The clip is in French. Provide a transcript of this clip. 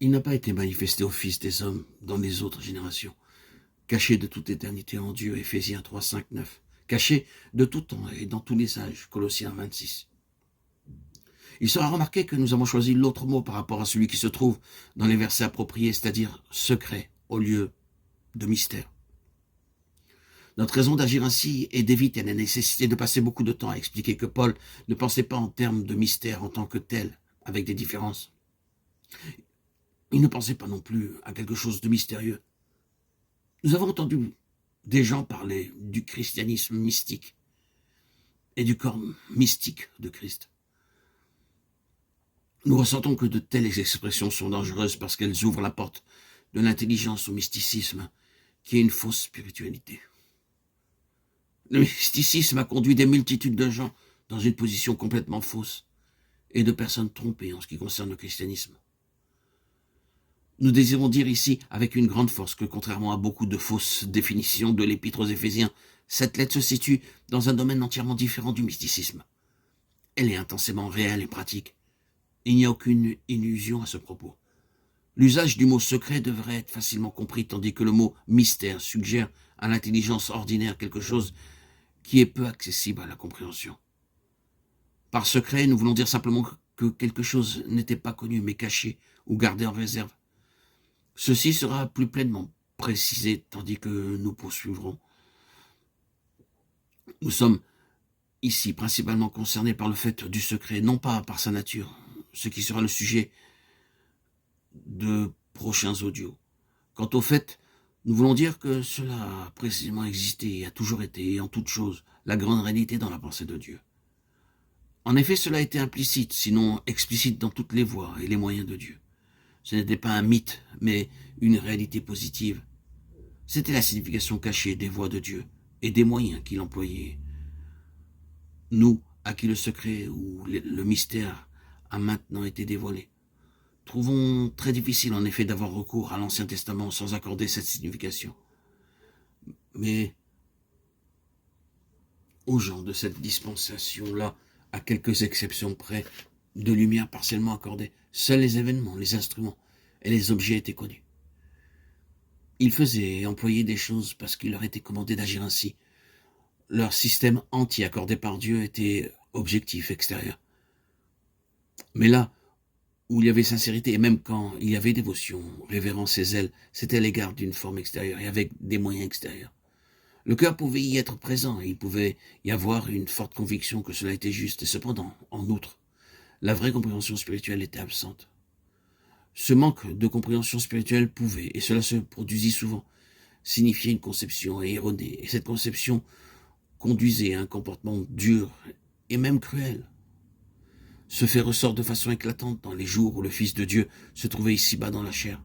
Il n'a pas été manifesté au Fils des hommes dans les autres générations, caché de toute éternité en Dieu, Éphésiens 3, 5, 9, caché de tout temps et dans tous les âges, Colossiens 26. Il sera remarqué que nous avons choisi l'autre mot par rapport à celui qui se trouve dans les versets appropriés, c'est-à-dire secret, au lieu de mystère. Notre raison d'agir ainsi est d'éviter la nécessité de passer beaucoup de temps à expliquer que Paul ne pensait pas en termes de mystère en tant que tel, avec des différences. Il ne pensait pas non plus à quelque chose de mystérieux. Nous avons entendu des gens parler du christianisme mystique et du corps mystique de Christ. Nous ressentons que de telles expressions sont dangereuses parce qu'elles ouvrent la porte de l'intelligence au mysticisme, qui est une fausse spiritualité. Le mysticisme a conduit des multitudes de gens dans une position complètement fausse et de personnes trompées en ce qui concerne le christianisme. Nous désirons dire ici avec une grande force que contrairement à beaucoup de fausses définitions de l'épître aux Éphésiens, cette lettre se situe dans un domaine entièrement différent du mysticisme. Elle est intensément réelle et pratique. Il n'y a aucune illusion à ce propos. L'usage du mot secret devrait être facilement compris, tandis que le mot mystère suggère à l'intelligence ordinaire quelque chose qui est peu accessible à la compréhension. Par secret, nous voulons dire simplement que quelque chose n'était pas connu, mais caché ou gardé en réserve. Ceci sera plus pleinement précisé, tandis que nous poursuivrons. Nous sommes ici principalement concernés par le fait du secret, non pas par sa nature, ce qui sera le sujet de prochains audios. Quant au fait, nous voulons dire que cela a précisément existé et a toujours été, et en toute chose, la grande réalité dans la pensée de Dieu. En effet, cela a été implicite, sinon explicite dans toutes les voies et les moyens de Dieu. Ce n'était pas un mythe, mais une réalité positive. C'était la signification cachée des voies de Dieu et des moyens qu'il employait. Nous, à qui le secret ou le mystère a maintenant été dévoilé, trouvons très difficile en effet d'avoir recours à l'Ancien Testament sans accorder cette signification. Mais aux gens de cette dispensation-là, à quelques exceptions près, de lumière partiellement accordée, seuls les événements, les instruments et les objets étaient connus. Ils faisaient et employaient des choses parce qu'il leur était commandé d'agir ainsi. Leur système entier accordé par Dieu était objectif, extérieur. Mais là où il y avait sincérité, et même quand il y avait dévotion, révérence et zèle, c'était à l'égard d'une forme extérieure et avec des moyens extérieurs. Le cœur pouvait y être présent, et il pouvait y avoir une forte conviction que cela était juste, et cependant, en outre, la vraie compréhension spirituelle était absente. Ce manque de compréhension spirituelle pouvait, et cela se produisit souvent, signifier une conception erronée, et cette conception conduisait à un comportement dur et même cruel. Ce fait ressort de façon éclatante dans les jours où le Fils de Dieu se trouvait ici-bas dans la chair.